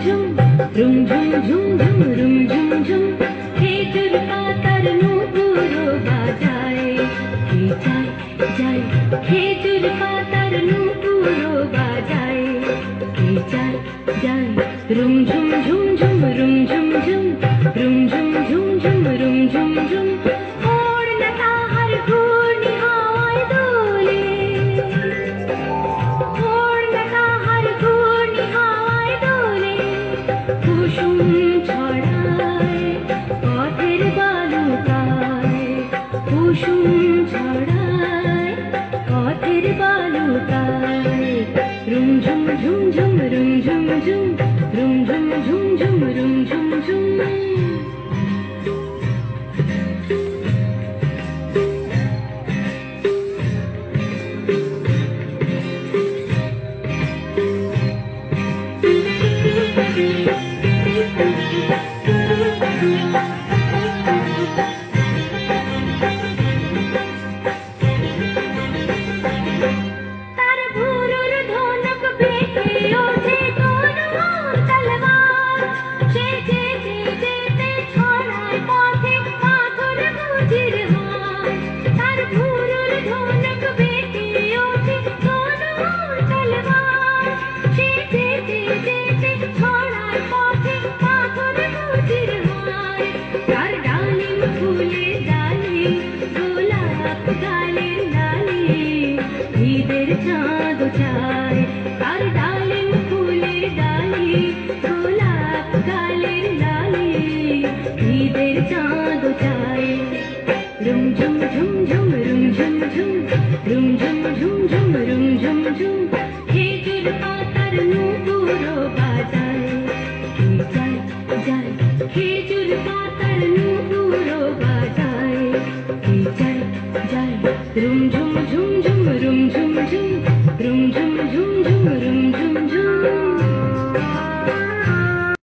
ঝুম room ঝুম ঝুম ঝুম room ঝুম ঝুম খেজুর পাতার নূপুরও বাজায় কে যায় যায় খেজুর পাতার নূপুরও বাজায় কে যায় যায় রুম ঝুম ঝুম ঝুম রুম ঝুম ঝুম রুম ঝুম ঝুম ঝুম রুম ঝুম ঝুম ওড়না তাহার ঘূর্ণি হাওয়ায় দোলে ওড়না তাহার ঘূর্ণি হাওয়ায় দোলে কুসুম ছড়ায় পথের বালুকায় কুসুম ছড়ায় পথের বালুকায় রুম ঝুম ঝুম ঝুম রুম ঝুম ঝুম রুম ঝুম ঝুম ঝুম রুম ঝুম ঝুম তার ভুরুর ধনুক বেঁকে ওঠে তনুর তলোয়ার সে যেতে যেতে ছড়ায় পথে পাথর মুজির হার তার ভুরুর ধনুক বেঁকে ওঠে তনুর তলোয়ার সে যেতে যেতে ছড়ায় পথে পাথর মুজির হার তার ডালিম ফুলের ডালি গোলাপ গালের লালি ঈদের চাঁদ চায় তার ডালিম ফুলের ডালি গোলাপ গালের লালি ঈদের চাঁদ চায় রুম ঝুম ঝুম ঝুম রুম ঝুম ঝুম রুম ঝুম ঝুম ঝুম রুম ঝুম ঝুম খেজুর পাতার নূপুরও বাজায় কে যায় যায় খেজুর পাতার নূপুরও বাজায় কে যায় যায় রুম ঝুম ঝুম